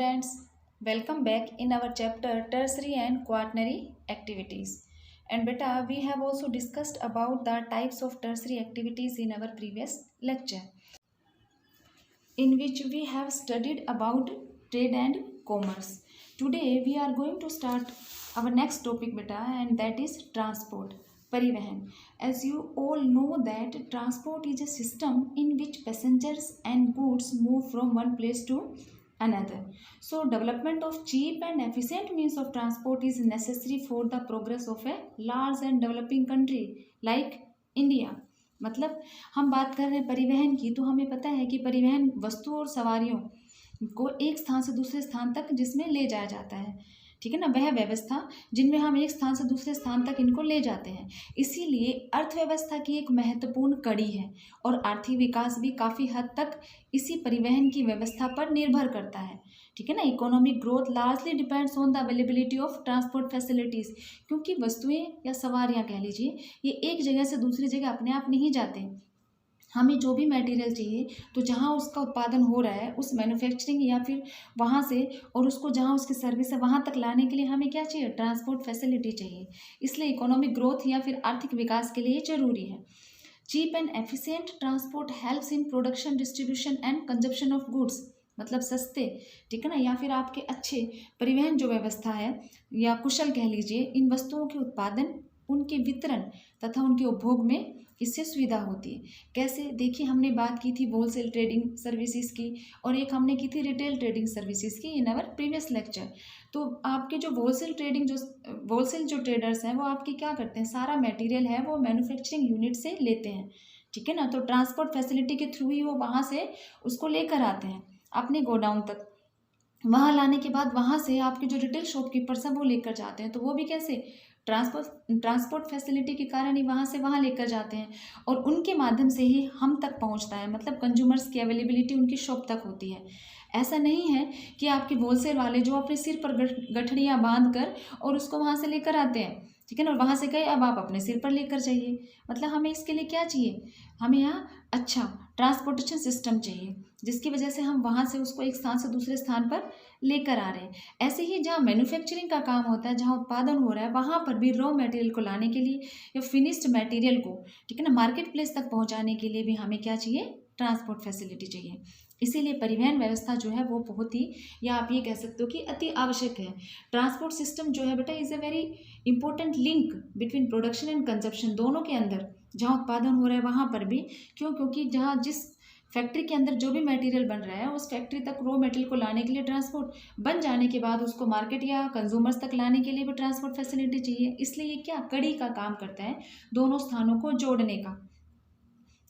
students, welcome back in our chapter tertiary and quaternary activities. And beta, we have also discussed about the types of tertiary activities in our previous lecture, in which we have studied about trade and commerce. Today we are going to start our next topic beta, and that is transport. Parivahan. As you all know that transport is a system in which passengers and goods move from one place to another. So development of cheap and efficient means of transport is necessary for the progress of a large and developing country like India. मतलब हम बात कर रहे हैं परिवहन की, तो हमें पता है कि परिवहन वस्तु और सवारियों को एक स्थान से दूसरे स्थान तक जिसमें ले जाया जाता है, ठीक है ना, वह व्यवस्था जिनमें हम एक स्थान से दूसरे स्थान तक इनको ले जाते हैं। इसीलिए अर्थव्यवस्था की एक महत्वपूर्ण कड़ी है और आर्थिक विकास भी काफ़ी हद तक इसी परिवहन की व्यवस्था पर निर्भर करता है, ठीक है ना। Economic growth largely depends on the availability of transport facilities, क्योंकि वस्तुएं या सवारियां कह लीजिए, ये एक जगह से दूसरी जगह अपने आप नहीं जाते। हमें जो भी मटेरियल चाहिए तो जहाँ उसका उत्पादन हो रहा है उस मैन्युफैक्चरिंग या फिर वहाँ से और उसको जहाँ उसकी सर्विस है वहाँ तक लाने के लिए हमें क्या चाहिए, ट्रांसपोर्ट फैसिलिटी चाहिए। इसलिए इकोनॉमिक ग्रोथ या फिर आर्थिक विकास के लिए जरूरी है। Cheap and efficient transport helps in production, distribution and consumption of goods, मतलब सस्ते, ठीक है ना, या फिर आपके अच्छे परिवहन जो व्यवस्था है या कुशल कह लीजिए, इन वस्तुओं के उत्पादन, उनके वितरण तथा उनके उपभोग में इससे सुविधा होती है। कैसे, देखिए हमने बात की थी होलसेल ट्रेडिंग सर्विसेज की और एक हमने की थी रिटेल ट्रेडिंग सर्विसेज की इन आवर प्रीवियस लेक्चर। तो आपके जो होलसेल जो ट्रेडर्स हैं वो आपके क्या करते हैं, सारा मटेरियल है वो मैन्युफैक्चरिंग यूनिट से लेते हैं, ठीक है ना। तो ट्रांसपोर्ट फैसिलिटी के थ्रू ही वो वहाँ से उसको लेकर आते हैं अपने गोडाउन तक। वहाँ लाने के बाद वहाँ से आपके जो रिटेल शॉपकीपर्स हैं वो लेकर जाते हैं, तो वो भी कैसे, ट्रांसपोर्ट फैसिलिटी के कारण ही वहाँ से वहाँ लेकर जाते हैं और उनके माध्यम से ही हम तक पहुँचता है, मतलब कंज्यूमर्स की अवेलेबिलिटी उनकी शॉप तक होती है। ऐसा नहीं है कि आपके होलसेल वाले जो अपने सिर पर गठड़ियाँ बांध कर और उसको वहाँ से लेकर आते हैं, ठीक है ना, और वहाँ से कहे अब आप अपने सिर पर लेकर जाइए। मतलब हमें इसके लिए क्या चाहिए, हमें यहाँ अच्छा ट्रांसपोर्टेशन सिस्टम चाहिए जिसकी वजह से हम वहाँ से उसको एक स्थान से दूसरे स्थान पर लेकर आ रहे हैं। ऐसे ही जहाँ मैन्युफैक्चरिंग का काम होता है, जहाँ उत्पादन हो रहा है, वहाँ पर भी रॉ मटेरियल को लाने के लिए या फिनिश्ड मटेरियल को, ठीक है ना, मार्केट प्लेस तक पहुँचाने के लिए भी हमें क्या चाहिए, ट्रांसपोर्ट फैसिलिटी चाहिए। इसीलिए परिवहन व्यवस्था जो है वो बहुत ही, या आप ये कह सकते हो कि अति आवश्यक है। ट्रांसपोर्ट सिस्टम जो है बेटा is a very important link between production and consumption, दोनों के अंदर जहाँ उत्पादन हो रहा है वहाँ पर भी। क्यों, क्योंकि जहाँ जिस फैक्ट्री के अंदर जो भी मटेरियल बन रहा है उस फैक्ट्री तक रॉ मटेरियल को लाने के लिए ट्रांसपोर्ट, बन जाने के बाद उसको मार्केट या कंज्यूमर्स तक लाने के लिए भी ट्रांसपोर्ट फैसिलिटी चाहिए। इसलिए ये क्या कड़ी का काम करता है, दोनों स्थानों को जोड़ने का,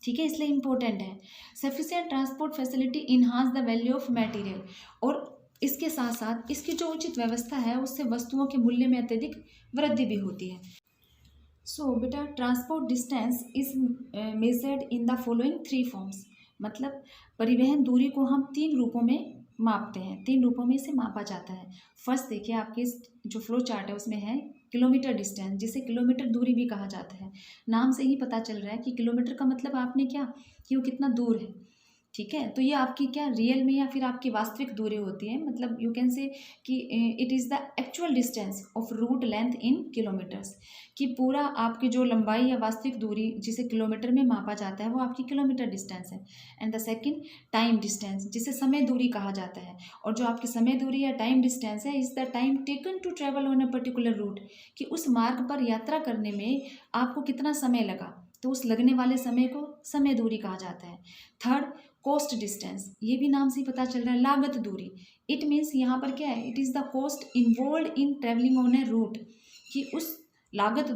ठीक है, इसलिए इम्पोर्टेंट है। Sufficient transport facility enhance the value of material, और इसके साथ साथ इसकी जो उचित व्यवस्था है उससे वस्तुओं के मूल्य में अत्यधिक वृद्धि भी होती है। सो बेटा transport distance is measured in the following 3 forms, मतलब परिवहन दूरी को हम 3 रूपों में मापते हैं, 3 रूपों में इसे मापा जाता है। फर्स्ट देखिए आपके जो फ्लो चार्ट है उसमें है किलोमीटर डिस्टेंस, जिसे किलोमीटर दूरी भी कहा जाता है। नाम से ही पता चल रहा है कि किलोमीटर का मतलब आपने क्या कि वो कितना दूर है, ठीक है। तो ये आपकी क्या रियल में या फिर आपकी वास्तविक दूरी होती है, मतलब यू कैन से कि it is the actual distance of route length in kilometres, कि पूरा आपकी जो लंबाई या वास्तविक दूरी जिसे किलोमीटर में मापा जाता है वो आपकी किलोमीटर डिस्टेंस है। And the second time distance, जिसे समय दूरी कहा जाता है, और जो आपकी समय दूरी या टाइम डिस्टेंस है is the time taken to travel on a particular route, कि उस मार्ग पर यात्रा करने में आपको कितना समय लगा, तो उस लगने वाले समय को समय दूरी कहा जाता है। थर्ड कॉस्ट डिस्टेंस, ये भी नाम से ही पता चल रहा है, लागत दूरी। इट मीन्स यहाँ पर क्या है, it is the cost involve in travelling on a route, कि उस लागत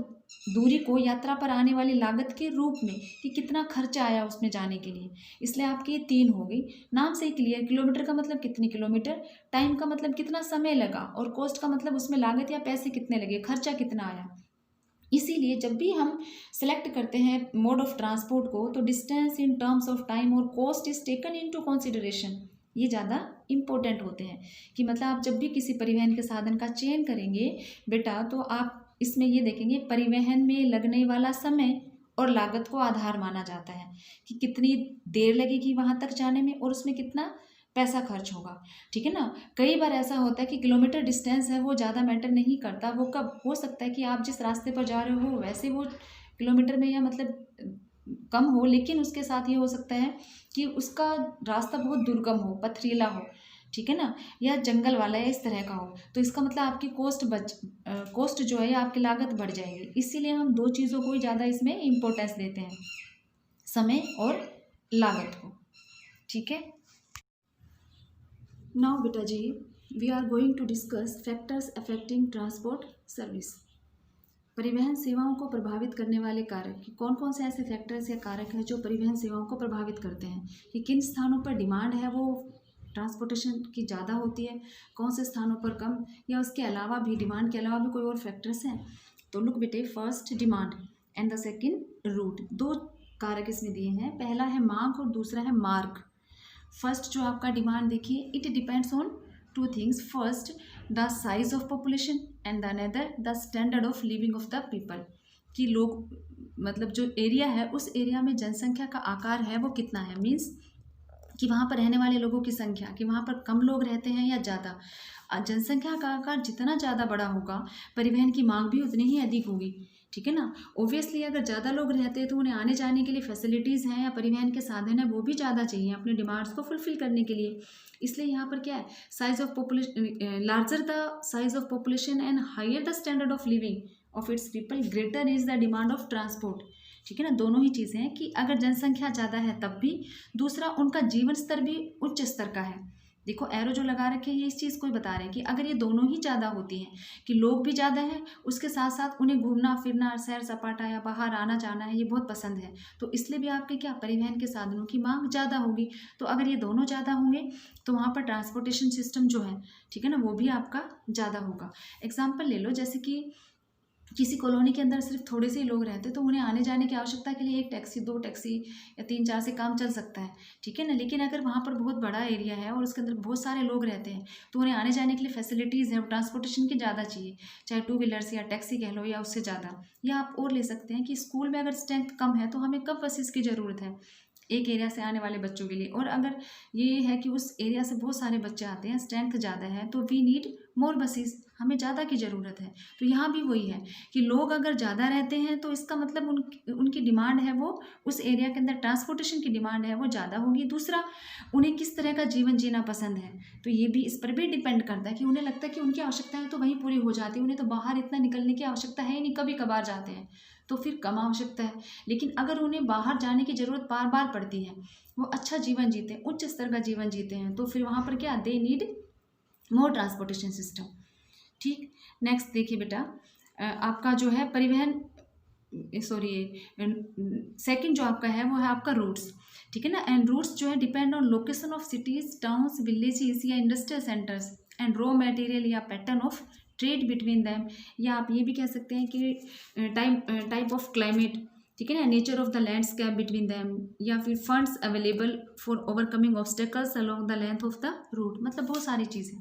दूरी को यात्रा पर आने वाली लागत के रूप में कि कितना खर्चा आया उसमें जाने के लिए। इसलिए आपकी ये 3 हो गई, नाम से ही क्लियर। किलोमीटर का मतलब कितनी किलोमीटर, टाइम का मतलब कितना समय लगा, और कॉस्ट का मतलब उसमें लागत या पैसे कितने लगे, खर्चा कितना आया। इसीलिए जब भी हम सेलेक्ट करते हैं मोड ऑफ ट्रांसपोर्ट को, तो distance in terms of time और cost is taken into consideration, ये ज़्यादा इम्पोर्टेंट होते हैं। कि मतलब आप जब भी किसी परिवहन के साधन का चयन करेंगे बेटा, तो आप इसमें ये देखेंगे परिवहन में लगने वाला समय और लागत को आधार माना जाता है, कि कितनी देर लगेगी वहाँ तक जाने में और उसमें कितना पैसा खर्च होगा, ठीक है ना। कई बार ऐसा होता है कि किलोमीटर डिस्टेंस है वो ज़्यादा मैटर नहीं करता, वो कब हो सकता है कि आप जिस रास्ते पर जा रहे हो वैसे वो किलोमीटर में या मतलब कम हो, लेकिन उसके साथ ये हो सकता है कि उसका रास्ता बहुत दुर्गम हो, पथरीला हो, ठीक है ना, या जंगल वाला या इस तरह का हो, तो इसका मतलब आपकी कॉस्ट जो है आपकी लागत बढ़ जाएगी। इसीलिए हम दो चीज़ों को ही ज़्यादा इसमें इम्पोर्टेंस देते हैं, समय और लागत को, ठीक है। नाउ बेटा जी, we are going to discuss factors affecting transport service. परिवहन सेवाओं को प्रभावित करने वाले कारक, कि कौन कौन से ऐसे फैक्टर्स या कारक हैं जो परिवहन सेवाओं को प्रभावित करते हैं, कि किन स्थानों पर डिमांड है वो ट्रांसपोर्टेशन की ज़्यादा होती है, कौन से स्थानों पर कम, या उसके अलावा भी डिमांड के अलावा भी कोई और फैक्टर्स हैं। तो लुक बेटे, first demand and the second route, दो कारक इसमें दिए हैं, पहला है मांग और दूसरा है मार्ग। फर्स्ट जो आपका डिमांड देखिए, it depends on two things, first the size of population and the another the standard of living of the people, कि लोग मतलब जो एरिया है उस एरिया में जनसंख्या का आकार है वो कितना है, मीन्स कि वहाँ पर रहने वाले लोगों की संख्या, कि वहाँ पर कम लोग रहते हैं या ज़्यादा। जनसंख्या का आकार जितना ज़्यादा बड़ा होगा परिवहन की मांग भी उतनी ही अधिक होगी, ठीक है ना। ओब्वियसली अगर ज़्यादा लोग रहते हैं तो उन्हें आने जाने के लिए फैसिलिटीज़ हैं या परिवहन के साधन है वो भी ज़्यादा चाहिए अपने डिमांड्स को फुलफिल करने के लिए। इसलिए यहाँ पर क्या है, size of population, larger the size of population and higher the standard of living of its people, greater is the demand of transport, ठीक है ना। दोनों ही चीज़ें हैं कि अगर जनसंख्या ज़्यादा है तब भी, दूसरा उनका जीवन स्तर भी उच्च स्तर का है। देखो एरो जो लगा रखे हैं ये इस चीज़ को ही बता रहे हैं कि अगर ये दोनों ही ज़्यादा होती हैं, कि लोग भी ज़्यादा हैं उसके साथ साथ उन्हें घूमना फिरना, सैर सपाटा या बाहर आना जाना है ये बहुत पसंद है, तो इसलिए भी आपके क्या परिवहन के साधनों की मांग ज़्यादा होगी। तो अगर ये दोनों ज़्यादा होंगे तो वहाँ पर ट्रांसपोर्टेशन सिस्टम जो है, ठीक है ना, वो भी आपका ज़्यादा होगा। एग्जाम्पल ले लो, जैसे कि किसी कॉलोनी के अंदर सिर्फ थोड़े से ही लोग रहते हैं तो उन्हें आने जाने की आवश्यकता के लिए एक टैक्सी, दो टैक्सी या तीन चार से काम चल सकता है, ठीक है ना। लेकिन अगर वहाँ पर बहुत बड़ा एरिया है और उसके अंदर बहुत सारे लोग रहते हैं तो उन्हें आने जाने के लिए फैसिलिटीज़ है, ट्रांसपोर्टेशन की ज़्यादा चाहिए, चाहे टू व्हीलर्स या टैक्सी कह लो या उससे ज़्यादा। या आप और ले सकते हैं कि स्कूल में अगर स्ट्रेंथ कम है तो हमें कब बसेस की ज़रूरत है एक एरिया से आने वाले बच्चों के लिए, और अगर ये है कि उस एरिया से बहुत सारे बच्चे आते हैं, स्ट्रेंथ ज़्यादा है, तो वी नीड मोर बसेस, हमें ज़्यादा की ज़रूरत है। तो यहाँ भी वही है कि लोग अगर ज़्यादा रहते हैं तो इसका मतलब उनकी डिमांड है वो उस एरिया के अंदर ट्रांसपोर्टेशन की डिमांड है वो ज़्यादा होगी। दूसरा, उन्हें किस तरह का जीवन जीना पसंद है, तो ये भी इस पर भी डिपेंड करता है कि उन्हें लगता है कि उनकी आवश्यकताएं तो वहीं पूरी हो जाती है, उन्हें तो बाहर इतना निकलने की आवश्यकता है ही नहीं, कभी कभार जाते हैं तो फिर कम आवश्यकता है। लेकिन अगर उन्हें बाहर जाने की ज़रूरत बार बार पड़ती है, वो अच्छा जीवन जीते हैं, उच्च स्तर का जीवन जीते हैं, तो फिर वहाँ पर क्या, they need more transportation system, ठीक। नेक्स्ट देखिए बेटा, आपका जो है परिवहन, सॉरी सेकंड जो आपका है वो है आपका रूट्स, ठीक है ना। एंड रूट्स जो है depend on location of cities, towns, villages या industrial centres and raw material या pattern of trade between them, या आप ये भी कह सकते हैं कि टाइप ऑफ क्लाइमेट, ठीक है ना, nature of the landscape between them, या फिर funds available for overcoming obstacles along the length of the route. मतलब बहुत सारी चीज़ें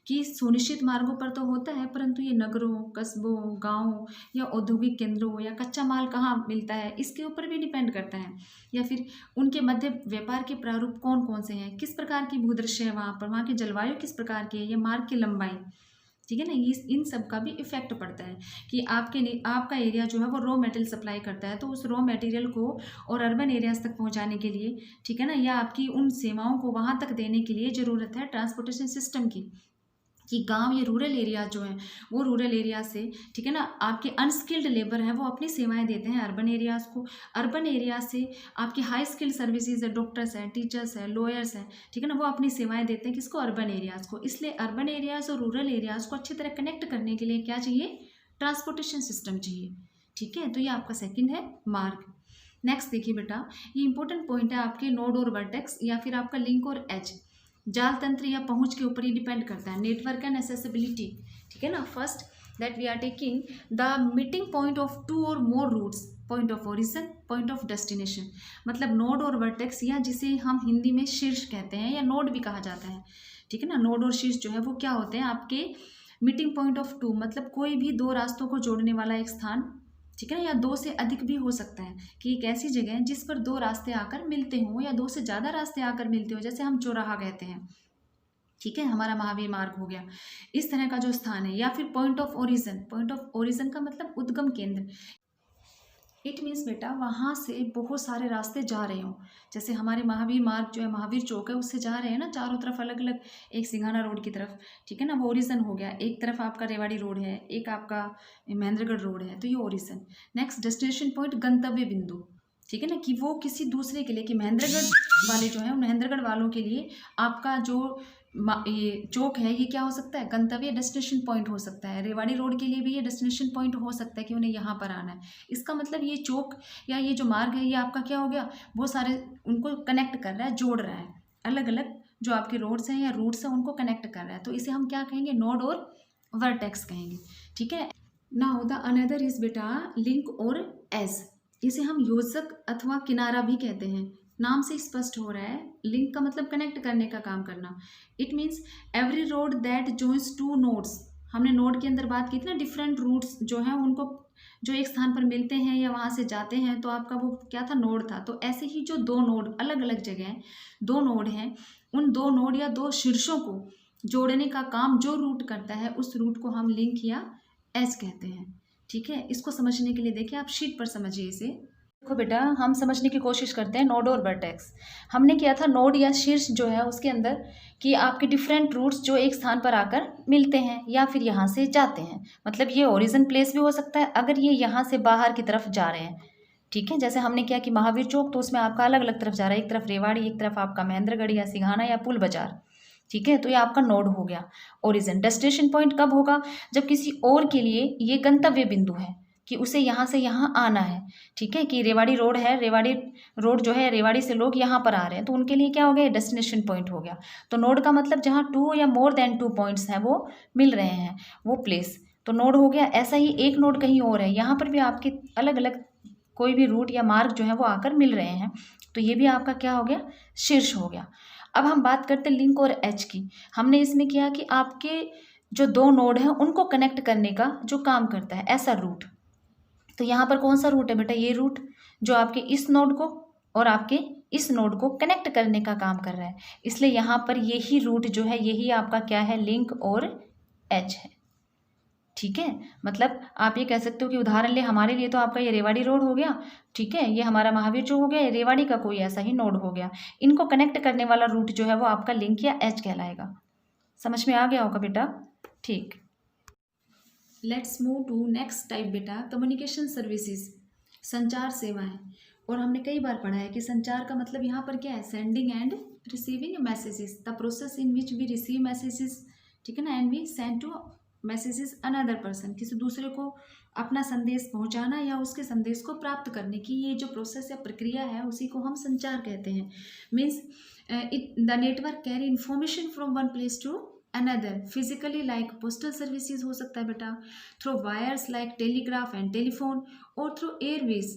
कि सुनिश्चित मार्गों पर तो होता है, परंतु ये नगरों, कस्बों, गांवों या औद्योगिक केंद्रों या कच्चा माल कहाँ मिलता है इसके ऊपर भी डिपेंड करता है। या फिर उनके मध्य व्यापार के प्रारूप कौन कौन से हैं, किस प्रकार की भूदृश्य है वहाँ पर, वहाँ की जलवायु किस प्रकार की है, या मार्ग की लंबाई, ठीक है ना। ये इन सब का भी इफेक्ट पड़ता है कि आपका एरिया जो है वो रॉ मटेरियल सप्लाई करता है, तो उस रॉ मटेरियल को और अर्बन एरियाज तक पहुंचाने के लिए, ठीक है ना, या आपकी उन सेवाओं को वहां तक देने के लिए ज़रूरत है ट्रांसपोर्टेशन सिस्टम की, कि गांव या रूरल एरिया जो है वो रूरल एरिया से, ठीक है ना, आपके अनस्किल्ड लेबर है वो अपनी सेवाएं देते हैं अर्बन एरियाज़ को, अर्बन एरिया से आपके हाई स्किल्ड सर्विसेज है, डॉक्टर्स हैं, टीचर्स हैं, लॉयर्स हैं, ठीक है ना, वो अपनी सेवाएं देते हैं किसको, अर्बन एरियाज़ को। इसलिए अर्बन एरियाज़ और रूरल एरियाज़ को अच्छी तरह कनेक्ट करने के लिए क्या चाहिए, ट्रांसपोर्टेशन सिस्टम चाहिए, ठीक है। तो ये आपका सेकेंड है मार्ग। नेक्स्ट देखिए बेटा, ये इंपॉर्टेंट पॉइंट है आपके नोड और वर्टेक्स या फिर आपका लिंक और एज, जाल तंत्र या पहुंच के ऊपर ही डिपेंड करता है, नेटवर्क एंड एक्सेसिबिलिटी, ठीक है ना। First that we are taking the meeting point of two और more routes, point of origin, point of destination, मतलब नोड और वर्टेक्स, या जिसे हम हिंदी में शीर्ष कहते हैं या नोड भी कहा जाता है, ठीक है ना। नोड और शीर्ष जो है वो क्या होते हैं, आपके मीटिंग पॉइंट ऑफ टू, मतलब कोई भी दो रास्तों को जोड़ने वाला एक स्थान, ठीक है ना, या दो से अधिक भी हो सकता है कि एक ऐसी जगह है जिस पर दो रास्ते आकर मिलते हों या दो से ज़्यादा रास्ते आकर मिलते हो, जैसे हम चौराहा कहते हैं, ठीक है, हमारा महावीर मार्ग हो गया। इस तरह का जो स्थान है, या फिर point of origin, point of origin का मतलब उद्गम केंद्र। इट मीन्स बेटा वहाँ से बहुत सारे रास्ते जा रहे हों, जैसे हमारे महावीर मार्ग जो है, महावीर चौक है, उससे जा रहे हैं ना चारों तरफ अलग अलग, एक सिंघाना रोड की तरफ, ठीक है ना, वो ओरिजिन हो गया। एक तरफ आपका रेवाड़ी रोड है, एक आपका महेंद्रगढ़ रोड है, तो ये ओरिजिन। नेक्स्ट डेस्टिनेशन पॉइंट, गंतव्य बिंदु, ठीक है ना, कि वो किसी दूसरे के लिए, कि महेंद्रगढ़ वाले जो है, महेंद्रगढ़ वालों के लिए आपका जो ये चौक है, ये क्या हो सकता है, गंतव्य डेस्टिनेशन पॉइंट हो सकता है। रेवाड़ी रोड के लिए भी ये डेस्टिनेशन पॉइंट हो सकता है कि उन्हें यहाँ पर आना है। इसका मतलब ये चौक या ये जो मार्ग है, ये आपका क्या हो गया, बहुत सारे उनको कनेक्ट कर रहा है, जोड़ रहा है, अलग अलग जो आपके रोड्स हैं या रूट्स हैं उनको कनेक्ट कर रहा है। तो इसे हम क्या कहेंगे, नोड और वर्टेक्स कहेंगे, ठीक है। नाउ द अनदर इज बेटा लिंक और एज। इसे हम योजक अथवा किनारा भी कहते हैं। नाम से स्पष्ट हो रहा है, लिंक का मतलब कनेक्ट करने का काम करना। It means every road that joins two nodes. हमने नोड के अंदर बात की थी ना, डिफरेंट रूट्स जो हैं उनको जो एक स्थान पर मिलते हैं या वहाँ से जाते हैं, तो आपका वो क्या था, नोड था। तो ऐसे ही जो दो नोड अलग अलग जगह हैं, दो नोड हैं, उन दो नोड या दो शीर्षों को जोड़ने का काम जो रूट करता है, उस रूट को हम लिंक या एज कहते हैं, ठीक है। इसको समझने के लिए देखिए, आप शीट पर समझिए इसे। देखो बेटा, हम समझने की कोशिश करते हैं नोड और वर्टेक्स। हमने किया था नोड या शीर्ष जो है उसके अंदर कि आपके डिफरेंट रूट्स जो एक स्थान पर आकर मिलते हैं या फिर यहाँ से जाते हैं। मतलब ये ओरिजिन प्लेस भी हो सकता है अगर ये यहाँ से बाहर की तरफ जा रहे हैं, ठीक है। जैसे हमने किया कि महावीर चौक, तो उसमें आपका अलग अलग तरफ जा रहा है, एक तरफ रेवाड़ी, एक तरफ आपका महेंद्रगढ़ या सिंघाना या पुल बाजार, ठीक है। तो ये आपका नोड हो गया। ओरिजिन डेस्टिनेशन पॉइंट कब होगा, जब किसी और के लिए ये गंतव्य बिंदु है कि उसे यहाँ से यहाँ आना है, ठीक है। कि रेवाड़ी रोड है, रेवाड़ी रोड जो है, रेवाड़ी से लोग यहाँ पर आ रहे हैं, तो उनके लिए क्या हो गया, डेस्टिनेशन पॉइंट हो गया। तो नोड का मतलब जहाँ टू या मोर देन टू पॉइंट्स हैं वो मिल रहे हैं, वो प्लेस, तो नोड हो गया। ऐसा ही एक नोड कहीं और है, यहाँ पर भी आपके अलग अलग कोई भी रूट या मार्ग जो है वो आकर मिल रहे हैं, तो ये भी आपका क्या हो गया, शीर्ष हो गया। अब हम बात करते हैं लिंक और एच की। हमने इसमें किया कि आपके जो दो नोड हैं उनको कनेक्ट करने का जो काम करता है, ऐसा रूट। तो यहाँ पर कौन सा रूट है बेटा, ये रूट जो आपके इस नोड को और आपके इस नोड को कनेक्ट करने का काम कर रहा है, इसलिए यहाँ पर यही रूट जो है, यही आपका क्या है, लिंक और एच है, ठीक है। मतलब आप ये कह सकते हो कि उदाहरण ले, हमारे लिए तो आपका ये रेवाड़ी रोड हो गया, ठीक है, ये हमारा महावीर चौक हो गया, ये रेवाड़ी का कोई ऐसा ही नोड हो गया। इनको कनेक्ट करने वाला रूट जो है वो आपका लिंक या एच कहलाएगा। समझ में आ गया होगा बेटा, ठीक। Let's move to next type बेटा, कम्युनिकेशन सर्विसेज, संचार सेवाएं। और हमने कई बार पढ़ा है कि संचार का मतलब यहाँ पर क्या है, sending and receiving messages, the process in which we receive messages, ठीक है ना, and we send to messages another person, किसी दूसरे को अपना संदेश पहुँचाना या उसके संदेश को प्राप्त करने की ये जो प्रोसेस या प्रक्रिया है, उसी को हम संचार कहते हैं। Means it the network carry information from one place to another, physically like postal services हो सकता है बेटा, through wires like telegraph and telephone, और थ्रू एयरवेज,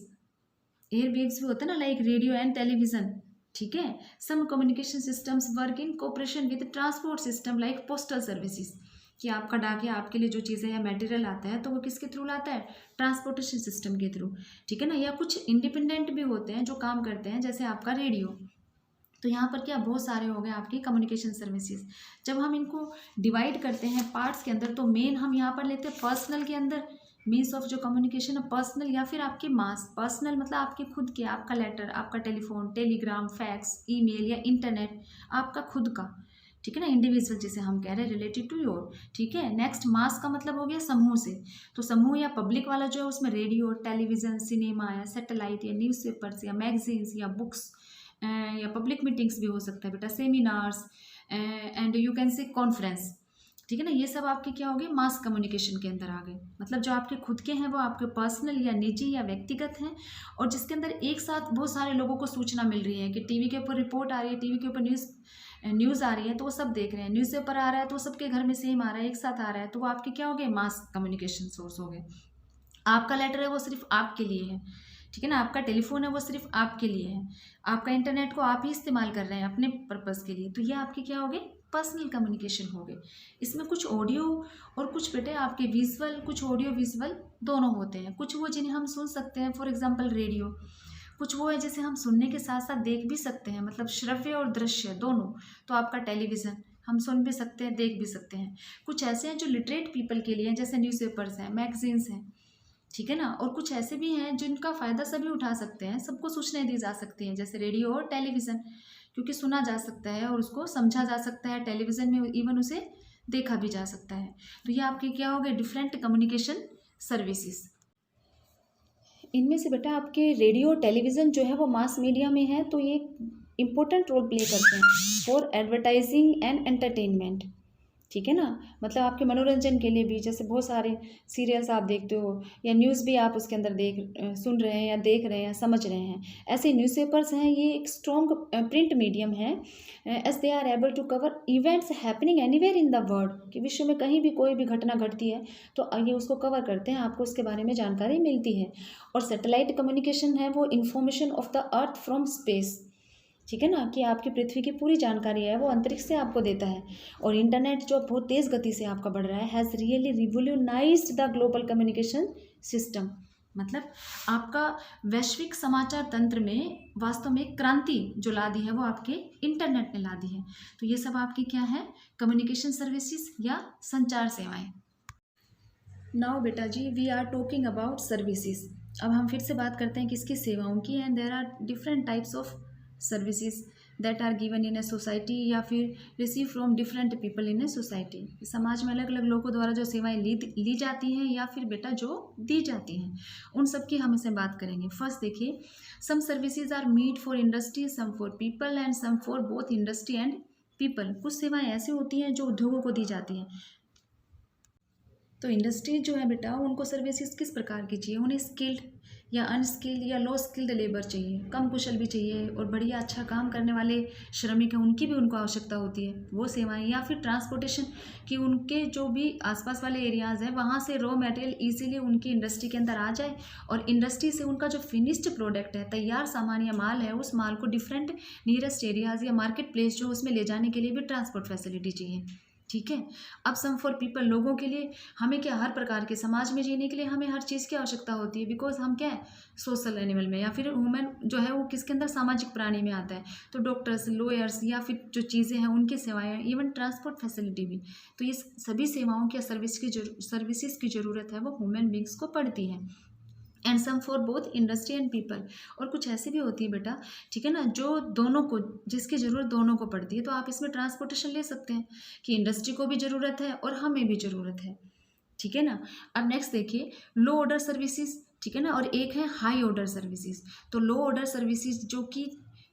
एयरवेव्स भी होता है ना, लाइक रेडियो एंड टेलीविजन, ठीक है। Some communication systems work in cooperation with transport system like postal services, कि आपका डाकिया आपके लिए जो चीज़ें या मटेरियल आता है तो वो किसके थ्रू लाता है, ट्रांसपोर्टेशन सिस्टम के थ्रू, ठीक है ना। या कुछ इंडिपेंडेंट भी होते हैं जो काम करते हैं, जैसे आपका रेडियो। तो यहाँ पर क्या, बहुत सारे हो गए आपकी कम्युनिकेशन सर्विसेज। जब हम इनको डिवाइड करते हैं पार्ट्स के अंदर, तो मेन हम यहाँ पर लेते हैं पर्सनल के अंदर, मीन्स ऑफ जो कम्युनिकेशन है पर्सनल, या फिर आपके मास। पर्सनल मतलब आपके खुद के, आपका लेटर, आपका टेलीफोन, टेलीग्राम, फैक्स, ईमेल या इंटरनेट, आपका खुद का, ठीक है ना, इंडिविजुअल जिसे हम कह रहे हैं, रिलेटेड टू योर, ठीक है। नेक्स्ट मास का मतलब हो गया समूह से, तो समूह या पब्लिक वाला जो है उसमें रेडियो, टेलीविजन, सिनेमा या सैटेलाइट या न्यूज़पेपर्स या मैगजीन्स या बुक्स या पब्लिक मीटिंग्स भी हो सकता है बेटा, सेमिनार्स एंड यू कैन से कॉन्फ्रेंस, ठीक है ना। ये सब आपके क्या हो गए, मास कम्युनिकेशन के अंदर आ गए। मतलब जो आपके खुद के हैं वो आपके पर्सनल या निजी या व्यक्तिगत हैं, और जिसके अंदर एक साथ बहुत सारे लोगों को सूचना मिल रही है, कि टीवी के ऊपर रिपोर्ट आ रही है, टीवी के ऊपर न्यूज़ आ रही है तो वो सब देख रहे हैं, न्यूज़पेपर आ रहा है तो सबके घर में सेम आ रहा है, एक साथ आ रहा है, तो वो आपके क्या हो गए, मास कम्युनिकेशन सोर्स हो गए। आपका लेटर है वो सिर्फ आपके लिए है, ठीक है ना। आपका टेलीफोन है वो सिर्फ आपके लिए है, आपका इंटरनेट को आप ही इस्तेमाल कर रहे हैं अपने पर्पज़ के लिए, तो ये आपके क्या हो गए, पर्सनल कम्युनिकेशन हो गए। इसमें कुछ ऑडियो और कुछ बेटे आपके विजुअल, कुछ ऑडियो विजुअल दोनों होते हैं। कुछ वो जिन्हें हम सुन सकते हैं, फॉर एग्जांपल रेडियो, कुछ वो है जिसे हम सुनने के साथ साथ देख भी सकते हैं, मतलब श्रव्य और दृश्य दोनों। तो आपका टेलीविज़न, हम सुन भी सकते हैं, देख भी सकते हैं। कुछ ऐसे हैं जो लिटरेट पीपल के लिए हैं, जैसे न्यूज़पेपर्स हैं, मैगजीन्स हैं, ठीक है ना। और कुछ ऐसे भी हैं जिनका फ़ायदा सभी उठा सकते हैं, सबको सूचनाएं दी जा सकती हैं, जैसे रेडियो और टेलीविज़न, क्योंकि सुना जा सकता है और उसको समझा जा सकता है, टेलीविज़न में इवन उसे देखा भी जा सकता है। तो ये आपके क्या हो गए, डिफरेंट कम्युनिकेशन सर्विसेज। इनमें से बेटा आपके रेडियो टेलीविज़न जो है वो मास मीडिया में है, तो ये इम्पोर्टेंट रोल प्ले करते हैं फॉर एडवर्टाइजिंग एंड एंटरटेनमेंट, ठीक है ना। मतलब आपके मनोरंजन के लिए भी, जैसे बहुत सारे सीरियल्स आप देखते हो या न्यूज़ भी आप उसके अंदर सुन रहे हैं या देख रहे हैं या समझ रहे हैं। ऐसे न्यूज़पेपर्स हैं, ये एक स्ट्रॉन्ग प्रिंट मीडियम है, as they are able to cover events happening anywhere in the world, कि विश्व में कहीं भी कोई भी घटना घटती है तो ये उसको कवर करते हैं, आपको उसके बारे में जानकारी मिलती है। और सैटेलाइट कम्युनिकेशन है वो information of the earth from space, ठीक है ना, कि आपकी पृथ्वी की पूरी जानकारी है वो अंतरिक्ष से आपको देता है। और इंटरनेट जो बहुत तेज़ गति से आपका बढ़ रहा है, has really revolutionised the global communication system, मतलब आपका वैश्विक समाचार तंत्र में वास्तव में क्रांति जो ला दी है वो आपके इंटरनेट ने ला दी है। तो ये सब आपकी क्या है, कम्युनिकेशन सर्विसेज या संचार सेवाएं। नाउ बेटा जी we are talking about services. अब हम फिर से बात करते हैं किसकी, सेवाओं की। And there are different types of services that are given in a society या फिर receive from different people in a society. समाज में अलग अलग लोगों द्वारा जो सेवाएं ली जाती हैं या फिर बेटा जो दी जाती हैं, उन सब की हम इसे बात करेंगे। फर्स्ट देखिए, some services are made for industry, some for people and some for both industry and people. कुछ सेवाएं ऐसी होती हैं जो उद्योगों को दी जाती हैं। तो इंडस्ट्री जो है बेटा, उनको सर्विसेज किस प्रकार की चाहिए, उन्हें स्किल्ड या अनस्किल्ड या लो स्किल्ड लेबर चाहिए, कम कुशल भी चाहिए, और बढ़िया अच्छा काम करने वाले श्रमिक हैं उनकी भी उनको आवश्यकता होती है, वो सेवाएं। या फिर ट्रांसपोर्टेशन, कि उनके जो भी आसपास वाले एरियाज़ हैं वहाँ से रॉ मटेरियल ईजिली उनकी इंडस्ट्री के अंदर आ जाए, और इंडस्ट्री से उनका जो फिनिश्ड प्रोडक्ट है, तैयार सामान या माल है, उस माल को डिफरेंट नियरेस्ट एरियाज़ या मार्केट प्लेस जो उसमें ले जाने के लिए भी ट्रांसपोर्ट फैसिलिटी चाहिए, ठीक है। अब सम फॉर पीपल, लोगों के लिए हमें क्या, हर प्रकार के समाज में जीने के लिए हमें हर चीज़ की आवश्यकता होती है, बिकॉज हम क्या है, सोशल एनिमल में, या फिर ह्यूमन जो है वो किसके अंदर, सामाजिक प्राणी में आता है। तो डॉक्टर्स, लॉयर्स या फिर जो चीज़ें हैं उनकी सेवाएं, इवन ट्रांसपोर्ट फैसिलिटी भी। तो ये सभी सेवाओं की सर्विसेज की ज़रूरत है वो ह्यूमन बींग्स को पड़ती है। And some for both industry and people, और कुछ ऐसी भी होती है बेटा, ठीक है ना, जो दोनों को, जिसकी ज़रूरत दोनों को पड़ती है। तो आप इसमें ट्रांसपोर्टेशन ले सकते हैं कि इंडस्ट्री को भी ज़रूरत है और हमें भी ज़रूरत है, ठीक है ना। अब नेक्स्ट देखिए, लो ऑर्डर सर्विसेज, ठीक है ना, और एक है हाई ऑर्डर सर्विसेज। तो लो ऑर्डर सर्विसेज जो कि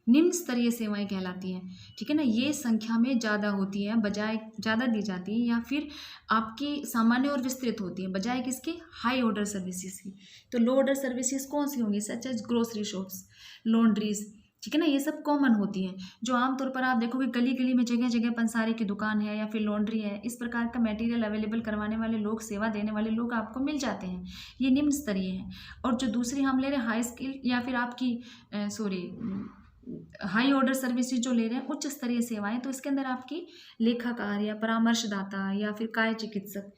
निम्न स्तरीय सेवाएं कहलाती हैं, ठीक है ना, ये संख्या में ज़्यादा होती हैं, बजाय ज़्यादा दी जाती हैं, या फिर आपकी सामान्य और विस्तृत होती हैं बजाय किसके, हाई ऑर्डर सर्विसेज की। तो लो ऑर्डर सर्विसेज कौन सी होंगी, such as grocery shops, laundries, ठीक है ना, ये सब कॉमन होती हैं, जो आमतौर पर आप देखोगे गली गली में जगह जगह पंसारी की दुकान है या फिर लॉन्ड्री है, इस प्रकार का मटेरियल अवेलेबल करवाने वाले लोग, सेवा देने वाले लोग आपको मिल जाते हैं, ये निम्न स्तरीय हैं। और जो दूसरी हम ले रहे हैं हाई स्किल या फिर आपकी हाई ऑर्डर सर्विसेज जो ले रहे हैं, उच्च स्तरीय सेवाएं, तो इसके अंदर आपकी लेखाकार या परामर्शदाता या फिर काय चिकित्सक,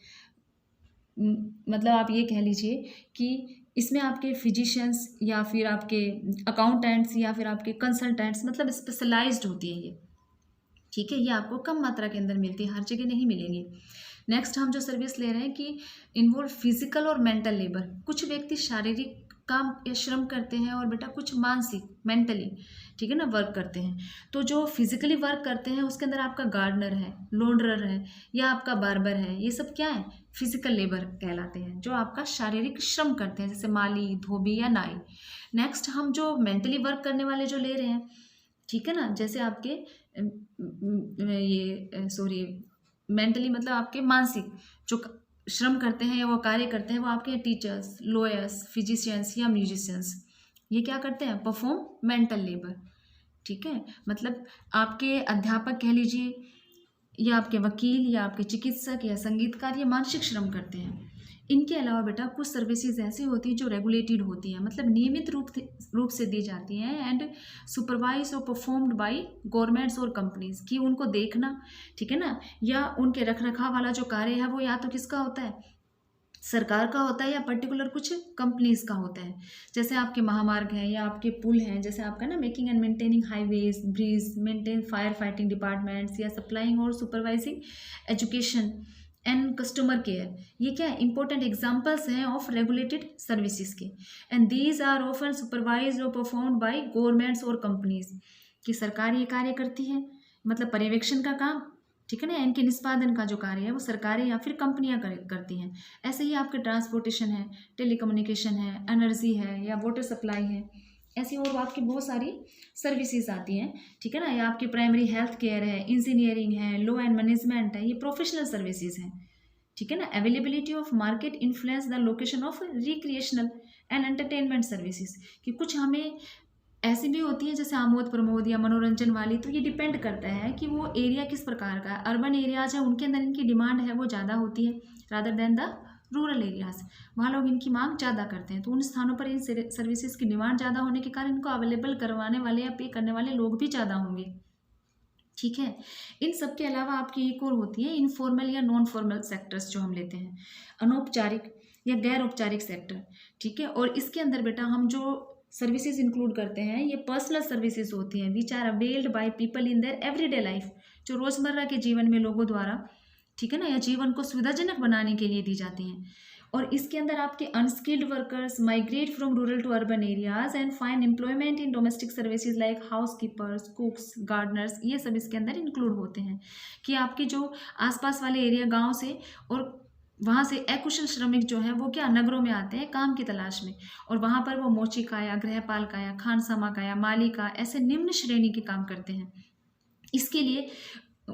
मतलब आप ये कह लीजिए कि इसमें आपके फिजिशियंस या फिर आपके अकाउंटेंट्स या फिर आपके कंसल्टेंट्स, मतलब स्पेशलाइज्ड होती है ये, ठीक है। ये आपको कम मात्रा के अंदर मिलती है, हर जगह नहीं मिलेंगी। नेक्स्ट हम जो सर्विस ले रहे हैं कि इन्वॉल्व फिजिकल और मेंटल लेबर। कुछ व्यक्ति शारीरिक काम या श्रम करते हैं और बेटा कुछ मानसिक, मेंटली, ठीक है ना, वर्क करते हैं। तो जो फिजिकली वर्क करते हैं उसके अंदर आपका गार्डनर है, लॉन्ड्रर है या आपका बार्बर है, ये सब क्या है, फिजिकल लेबर कहलाते हैं, जो आपका शारीरिक श्रम करते हैं, जैसे माली, धोबी या नाई। नेक्स्ट हम जो मेंटली वर्क करने वाले जो ले रहे हैं, ठीक है ना, जैसे आपके मेंटली मतलब आपके मानसिक जो श्रम करते हैं या वो कार्य करते हैं, वो आपके टीचर्स, लॉयर्स, फिजिशियंस या म्यूजिशियंस, ये क्या करते हैं, परफॉर्म मेंटल लेबर, ठीक है। मतलब आपके अध्यापक कह लीजिए या आपके वकील या आपके चिकित्सक या संगीतकार, ये मानसिक श्रम करते हैं। इनके अलावा बेटा कुछ सर्विसेज ऐसी होती हैं जो रेगुलेटेड होती हैं, मतलब नियमित रूप से दी जाती हैं, एंड सुपरवाइज और परफॉर्म्ड बाय गवर्नमेंट्स और कंपनीज, कि उनको देखना, ठीक है ना, या उनके रख रखाव वाला जो कार्य है वो या तो किसका होता है, सरकार का होता है या पर्टिकुलर कुछ कंपनीज का होता है। जैसे आपके महामार्ग हैं या आपके पुल हैं, जैसे आपका ना making and maintaining highways, bridges, maintain fire fighting departments, या सप्लाइंग और supervising education and customer care, ये क्या इंपॉर्टेंट एग्जांपल्स हैं ऑफ रेगुलेटेड सर्विसेज के। And these are often supervised और परफॉर्म्ड बाय गवर्नमेंट्स और कंपनीज, कि सरकार ये कार्य करती है, मतलब पर्यवेक्षण का काम, ठीक है ना। इनके निष्पादन का जो कार्य है वो सरकारें या फिर कंपनियां करती हैं। ऐसे ही आपके ट्रांसपोर्टेशन है, टेलीकम्युनिकेशन है, एनर्जी है, या वाटर सप्लाई है, ऐसी और आपकी बहुत सारी सर्विसेज आती हैं, ठीक है ना। या आपकी प्राइमरी हेल्थ केयर है, इंजीनियरिंग है, लॉ एंड मैनेजमेंट है, ये प्रोफेशनल सर्विसेज हैं, ठीक है ना। Availability of market influence the location of recreational and entertainment services, कि कुछ हमें ऐसी भी होती है जैसे आमोद प्रमोद या मनोरंजन वाली, तो ये डिपेंड करता है कि वो एरिया किस प्रकार का है। अर्बन एरियाज है उनके अंदर इनकी डिमांड है वो ज़्यादा होती है rather than the rural areas, वहाँ लोग इनकी मांग ज़्यादा करते हैं। तो उन स्थानों पर इन सर्विसेज की डिमांड ज़्यादा होने के कारण इनको अवेलेबल करवाने वाले या पे करने वाले लोग भी ज़्यादा होंगे, ठीक है। इन सब के अलावा आपकी एक और होती है इनफॉर्मल या नॉन फॉर्मल सेक्टर्स, जो हम लेते हैं अनौपचारिक या गैर औपचारिक सेक्टर, ठीक है। और इसके अंदर बेटा हम जो सर्विसेज इंक्लूड करते हैं ये पर्सनल सर्विसेज होती हैं, which are availed by people in their everyday life, जो रोजमर्रा के जीवन में लोगों द्वारा, ठीक है ना, या जीवन को सुविधाजनक बनाने के लिए दी जाती हैं। और इसके अंदर आपके unskilled workers migrate from rural to urban areas and find employment in domestic services like housekeepers, cooks, gardeners, ये सब इसके अंदर इंक्लूड होते हैं। कि आपके जो आसपास वाले एरिया गाँव से और वहाँ से अकुशल श्रमिक जो है वो क्या नगरों में आते हैं काम की तलाश में, और वहाँ पर वो मोची का या गृहपाल का या खानसामा का या माली का, ऐसे निम्न श्रेणी के काम करते हैं। इसके लिए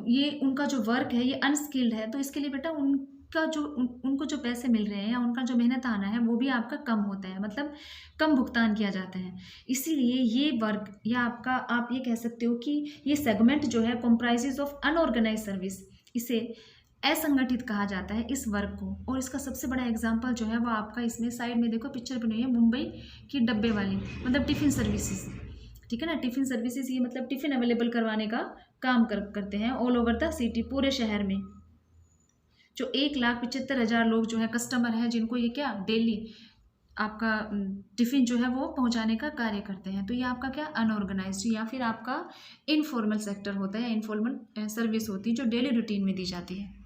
ये उनका जो वर्क है ये अनस्किल्ड है, तो इसके लिए बेटा उनका जो उनको जो पैसे मिल रहे हैं या उनका जो मेहनत आना है वो भी आपका कम होता है, मतलब कम भुगतान किया जाता है। इसीलिए ये वर्क या आपका आप ये कह सकते हो कि ये सेगमेंट जो है कॉम्प्राइजेज ऑफ अनऑर्गेनाइज सर्विस, इसे असंगठित कहा जाता है इस वर्ग को। और इसका सबसे बड़ा एग्जाम्पल जो है वो आपका इसमें साइड में देखो पिक्चर बनी हुई है, मुंबई की डब्बे वाली, मतलब टिफिन सर्विसेज, ठीक है ना। टिफिन सर्विसेज ये मतलब टिफिन अवेलेबल करवाने का काम करते हैं ऑल ओवर द सिटी, पूरे शहर में, जो 1,75,000 लोग जो है कस्टमर हैं जिनको ये क्या डेली आपका टिफिन जो है वो पहुंचाने का कार्य करते हैं। तो ये आपका क्या अनऑर्गेनाइज्ड या फिर आपका इनफॉर्मल सेक्टर होता है, इनफॉर्मल सर्विस होती है जो डेली रूटीन में दी जाती है।